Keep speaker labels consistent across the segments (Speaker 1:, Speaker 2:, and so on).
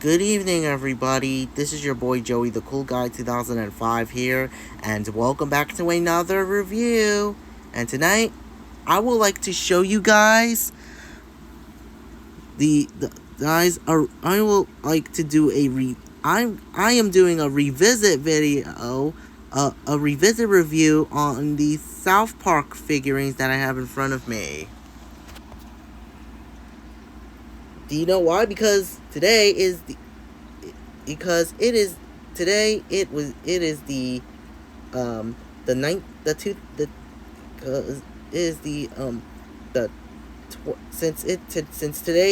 Speaker 1: Good evening, everybody. This is your boy Joey, the Cool Guy 2005 here, and welcome back to another review. And tonight, I would like to show you guys I will like to do I am doing a revisit video, a revisit review on the South Park figurines that I have in front of me. Do you know why? Because today is the since today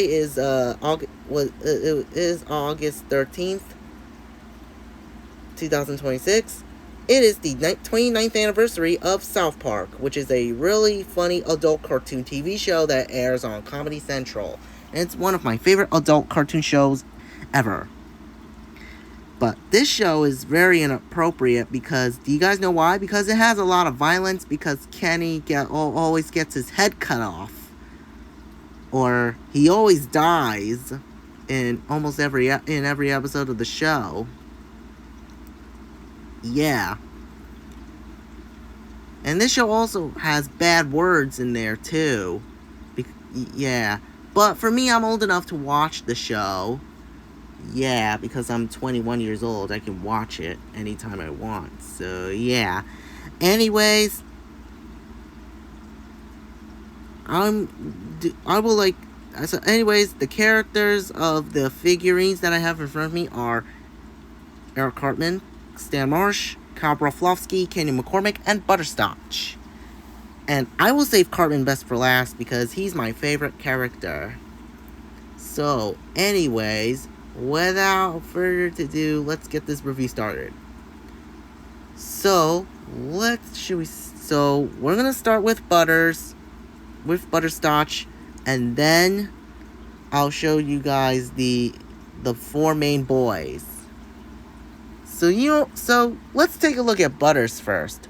Speaker 1: is August 13th, 2026. It is the 29th anniversary of South Park, which is a really funny adult cartoon TV show that airs on Comedy Central. And it's one of my favorite adult cartoon shows ever. But this show is very inappropriate because, do you guys know why? Because it has a lot of violence, because Kenny always gets his head cut off. Or he always dies in almost every episode of the show. Yeah. And this show also has bad words in there too. Yeah. But for me, I'm old enough to watch the show. Yeah, because I'm 21 years old. I can watch it anytime I want. So, yeah. Anyways, the characters of the figurines that I have in front of me are Eric Cartman, Stan Marsh, Broflovski, Kenny McCormick, and Butters Stotch. And I will save Cartman best for last because he's my favorite character. So, anyways, without further ado, let's get this review started. So, we're gonna start with Butters Stotch, and then I'll show you guys the four main boys. So let's take a look at Butters first.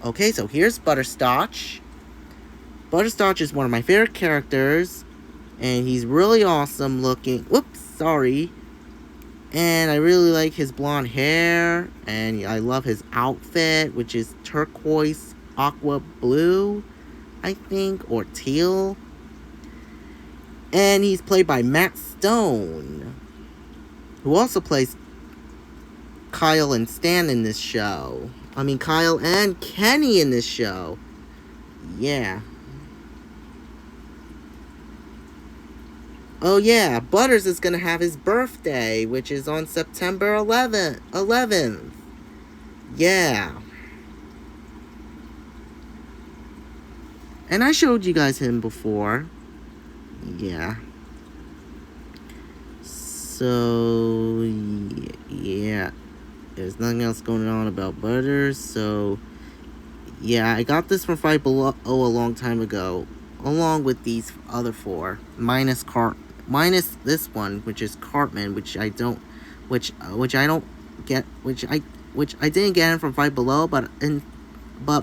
Speaker 1: Okay, so here's Butters Stotch. Butters Stotch is one of my favorite characters, and he's really awesome looking. Whoops, sorry. And I really like his blonde hair, and I love his outfit, which is turquoise, aqua blue, I think, or teal. And he's played by Matt Stone, who also plays Kyle and Stan in this show. Kyle and Kenny in this show. Yeah. Oh yeah, Butters is gonna have his birthday, which is on September 11th. Yeah. And I showed you guys him before. Yeah. So, yeah. There's nothing else going on about Butters, so yeah, I got this from Five Below a long time ago, along with these other four, minus this one, which is Cartman, which I didn't get him from Five Below, but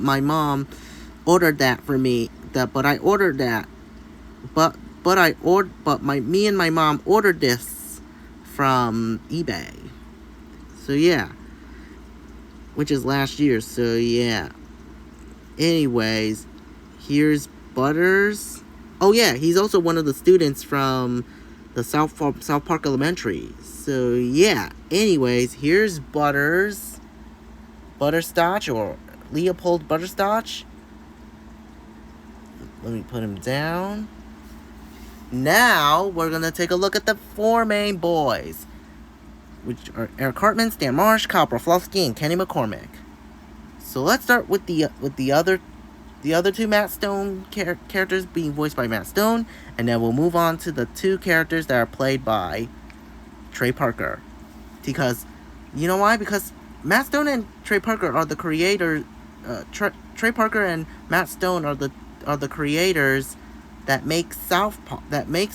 Speaker 1: my mom ordered that for me. Me and my mom ordered this from eBay. So yeah. Which is last year, so yeah. Anyways, here's Butters. Oh yeah, he's also one of the students from the South Park Elementary. So yeah. Anyways, here's Butters Stotch, or Leopold Buttersstotch. Let me put him down. Now we're gonna take a look at the four main boys, which are Eric Cartman, Stan Marsh, Broflovski, and Kenny McCormick. So let's start with the other two Matt Stone characters being voiced by Matt Stone, and then we'll move on to the two characters that are played by Trey Parker. Because, you know why? Because Matt Stone and Trey Parker are the creators. Trey Parker and Matt Stone are the creators that make that made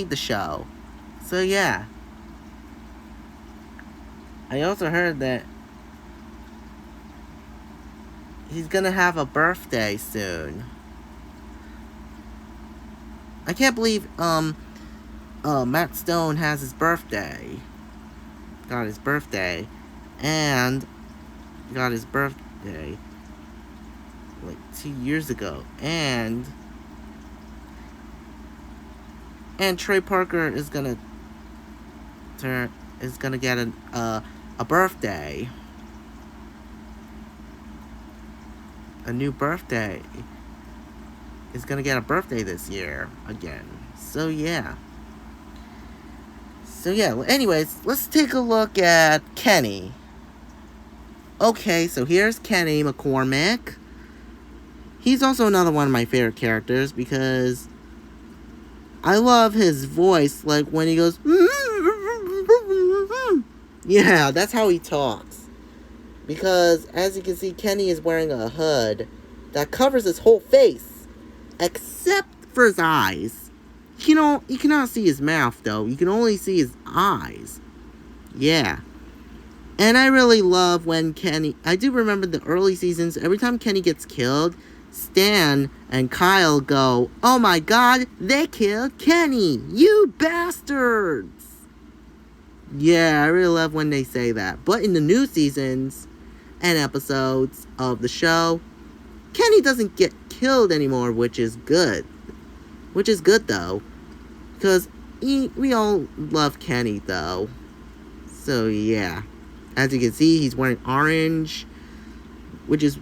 Speaker 1: the show. So yeah. I also heard that he's gonna have a birthday soon. I can't believe Matt Stone has his birthday. Got his birthday. And got his birthday like 2 years ago. And Trey Parker is gonna get a birthday. A new birthday. Is gonna get a birthday this year again. So yeah. Anyways, let's take a look at Kenny. Okay, so here's Kenny McCormick. He's also another one of my favorite characters because I love his voice, like when he goes, yeah, that's how he talks. Because as you can see, Kenny is wearing a hood that covers his whole face, except for his eyes. You cannot see his mouth though. You can only see his eyes. Yeah. And I really love when Kenny... I do remember the early seasons, every time Kenny gets killed, Stan and Kyle go, "Oh my god, they killed Kenny! You bastards!" Yeah, I really love when they say that. But in the new seasons and episodes of the show, Kenny doesn't get killed anymore, which is good. Which is good, though. Because we all love Kenny, though. So, yeah. As you can see, he's wearing orange, which is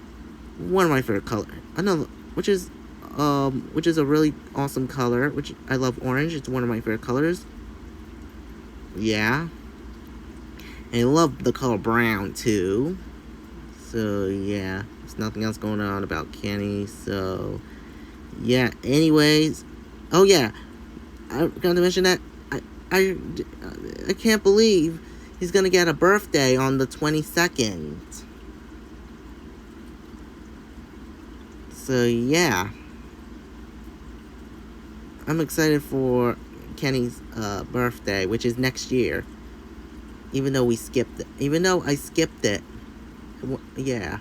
Speaker 1: one of my favorite colors. Which is a really awesome color. Which I love orange. It's one of my favorite colors. Yeah. And I love the color brown too. So yeah, there's nothing else going on about Kenny. So yeah. Anyways, oh yeah, I forgot to mention that I can't believe he's gonna get a birthday on the 22nd. So yeah, I'm excited for Kenny's birthday, which is next year. Even though I skipped it. Yeah.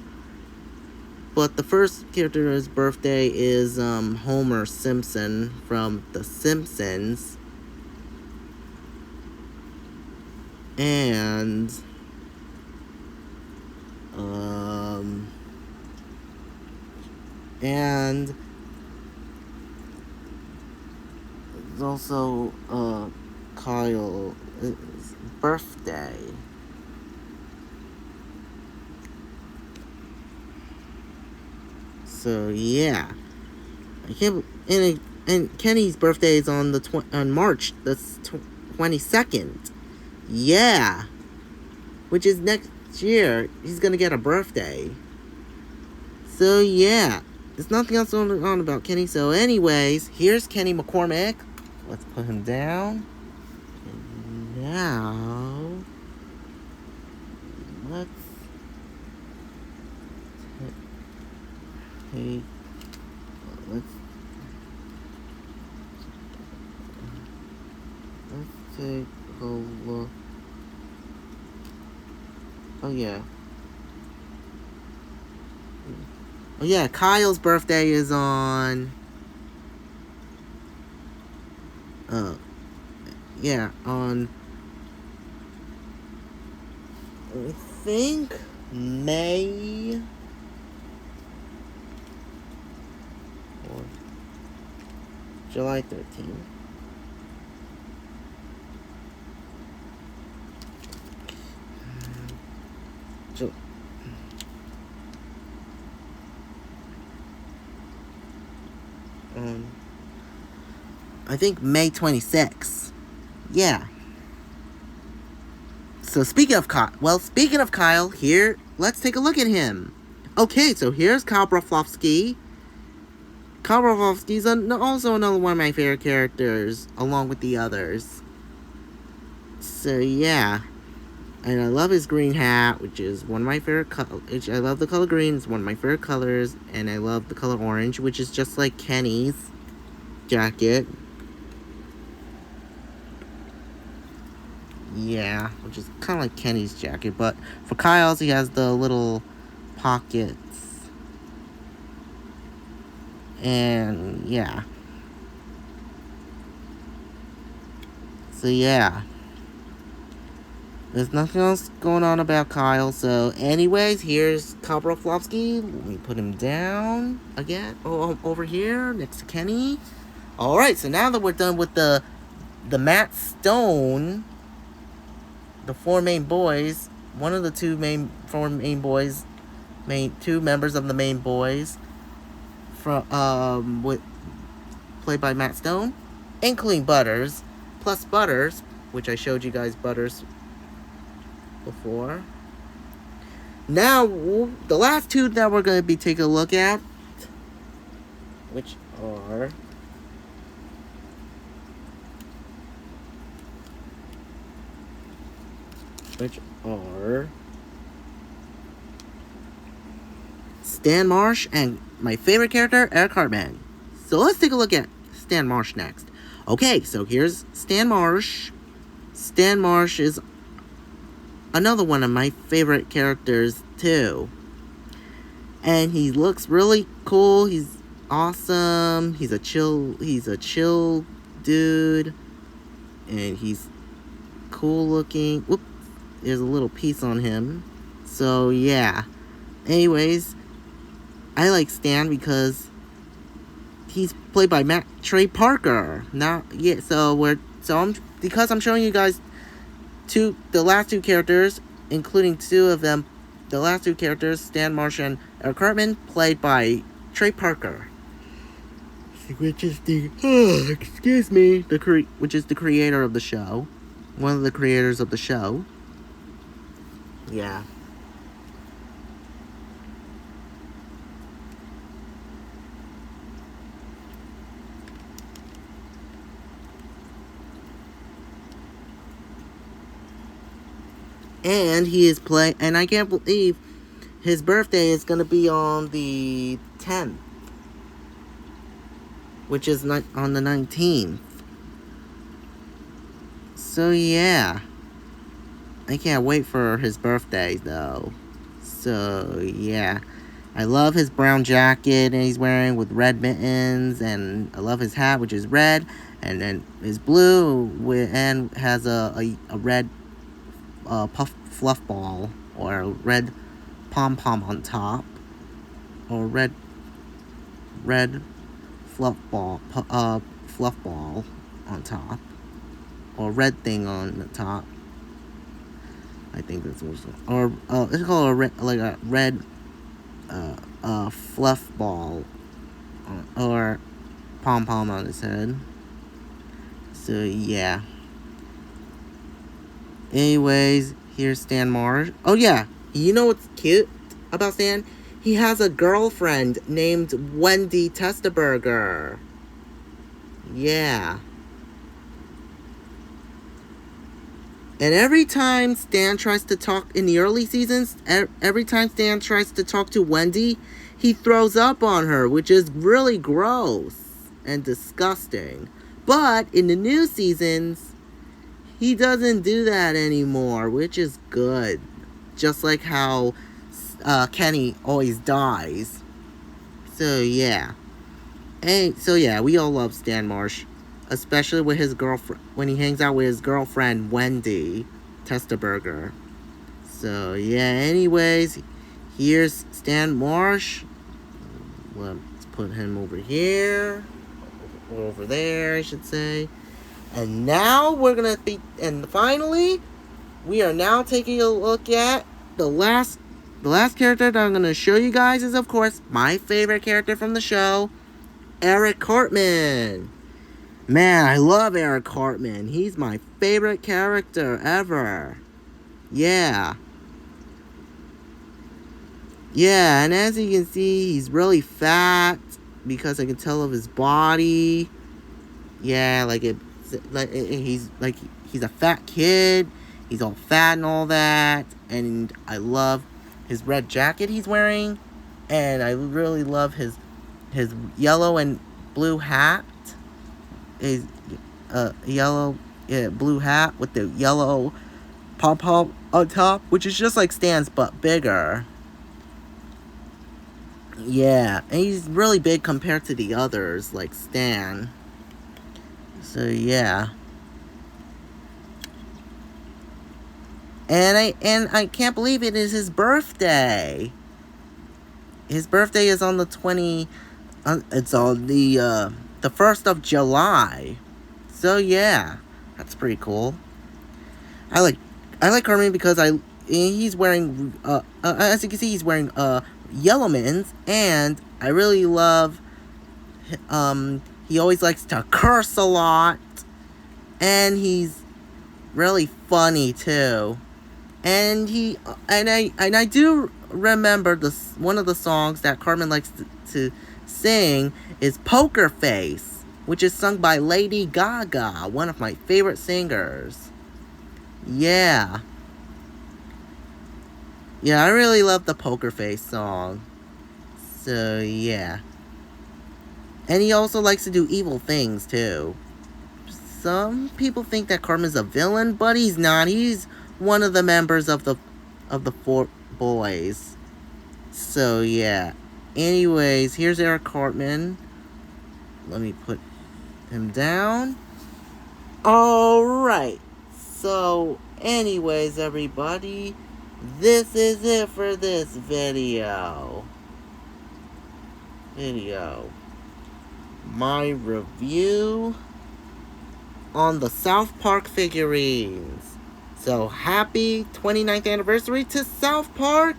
Speaker 1: But the first character's birthday is Homer Simpson from The Simpsons. And it's also Kyle's birthday. So yeah, I can't. And Kenny's birthday is on March the 22nd. Yeah, which is next year. He's gonna get a birthday. So yeah, there's nothing else on about Kenny. So anyways, here's Kenny McCormick. Let's put him down. And now let's take a look. Oh yeah, Kyle's birthday is on I think May or July 13th. I think May 26th. Yeah. So speaking of Kyle, here, let's take a look at him. Okay, so here's Kyle Broflovski. Kyle Broflovski is also another one of my favorite characters, along with the others. So yeah. And I love his green hat, which is one of my favorite colors. I love the color green, it's one of my favorite colors. And I love the color orange, which is just like Kenny's jacket. Yeah, which is kind of like Kenny's jacket. But for Kyle's, he has the little pockets. And yeah. So yeah. There's nothing else going on about Kyle. So anyways, here's Broflovski. Let me put him down again. Oh, over here next to Kenny. Alright, so now that we're done with the Matt Stone, the four main boys, one of the four main boys, two members of the main boys from played by Matt Stone, including Butters, plus Butters, which I showed you guys Butters before. Now, the last two that we're going to be taking a look at, which are Stan Marsh and my favorite character, Eric Cartman. So let's take a look at Stan Marsh next. Okay, so here's Stan Marsh. Stan Marsh is another one of my favorite characters too. And he looks really cool. He's awesome. He's a chill dude. And he's cool looking. Whoop. There's a little piece on him. So yeah. Anyways, I like Stan because he's played by Trey Parker. Because I'm showing you guys the last two characters, including two of them, the last two characters, Stan Marsh and Eric Cartman, played by Trey Parker, which is which is the creator of the show, one of the creators of the show. Yeah. And he is and I can't believe his birthday is going to be on the 10th, which is on the 19th. So yeah, I can't wait for his birthday though. So yeah, I love his brown jacket and he's wearing with red mittens, and I love his hat, which is red, and then his blue and has a red puff fluff ball, or a red pom-pom on top, or red fluff ball on top, or red thing on the top. I think that's what's, or it's called a red fluff ball or pom-pom on his head. So yeah. Anyways, here's Stan Marsh. Oh yeah, you know what's cute about Stan? He has a girlfriend named Wendy Testaburger. Yeah. And every time Stan tries to talk in the early seasons, every time Stan tries to talk to Wendy, he throws up on her, which is really gross and disgusting. But in the new seasons, he doesn't do that anymore, which is good. Just like how Kenny always dies. So yeah. We all love Stan Marsh. Especially with his girlfriend, when he hangs out with his girlfriend, Wendy Testaburger. So yeah, anyways, here's Stan Marsh. Let's put him over here. Or over there, I should say. And now finally, we are now taking a look at the last character that I'm going to show you guys is, of course, my favorite character from the show, Eric Cartman. Man, I love Eric Cartman. He's my favorite character ever. Yeah. Yeah, and as you can see, he's really fat because I can tell of his body. Yeah, he's a fat kid. He's all fat and all that. And I love his red jacket he's wearing. And I really love his yellow and blue hat. His yellow blue hat with the yellow pom-pom on top, which is just like Stan's but bigger. Yeah, and he's really big compared to the others, like Stan. So yeah. And I can't believe it is his birthday. His birthday is on the it's on the 1st of July. So yeah, that's pretty cool. I like Cartman because he's wearing as you can see, he's wearing yellow mittens, and I really love he always likes to curse a lot, and he's really funny too. And I do remember one of the songs that Cartman likes to sing is Poker Face, which is sung by Lady Gaga, one of my favorite singers. Yeah. Yeah, I really love the Poker Face song. So, yeah. And he also likes to do evil things, too. Some people think that Cartman's a villain, but he's not. He's one of the members of the 4 boys. So, yeah. Anyways, here's Eric Cartman. Let me put him down. Alright. So, anyways, everybody, this is it for this video. My review on the South Park figurines. So, happy 29th anniversary to South Park.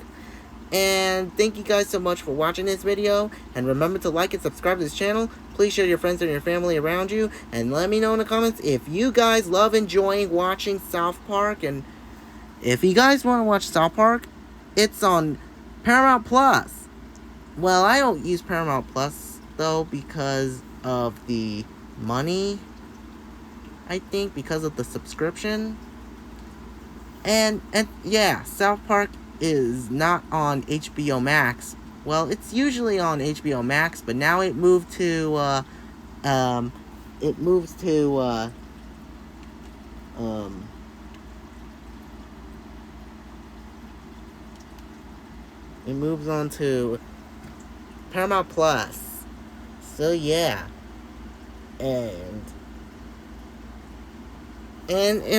Speaker 1: And thank you guys so much for watching this video. And remember to like and subscribe to this channel. Please share your friends and your family around you. And let me know in the comments if you guys love enjoying watching South Park. And if you guys want to watch South Park, it's on Paramount Plus. Well, I don't use Paramount Plus, though, because of the money. I think because of the subscription. And yeah, South Park is not on HBO Max. Well, it's usually on HBO Max, but now it moved to it moves on to Paramount Plus. So yeah. And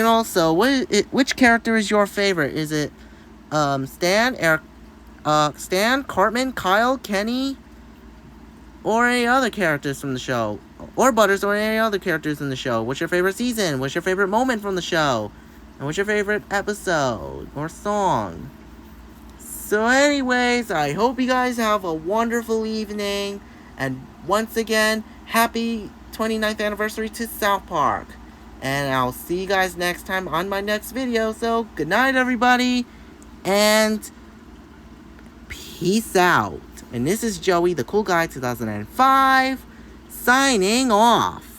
Speaker 1: also, which character is your favorite? Is it Stan, Eric, Stan, Cartman, Kyle, Kenny, or any other characters from the show? Or Butters, or any other characters in the show? What's your favorite season? What's your favorite moment from the show? And what's your favorite episode or song? So anyways, I hope you guys have a wonderful evening. And once again, happy 29th anniversary to South Park. And I'll see you guys next time on my next video. So, good night, everybody. And peace out. And this is Joey, the Cool Guy 2005, signing off.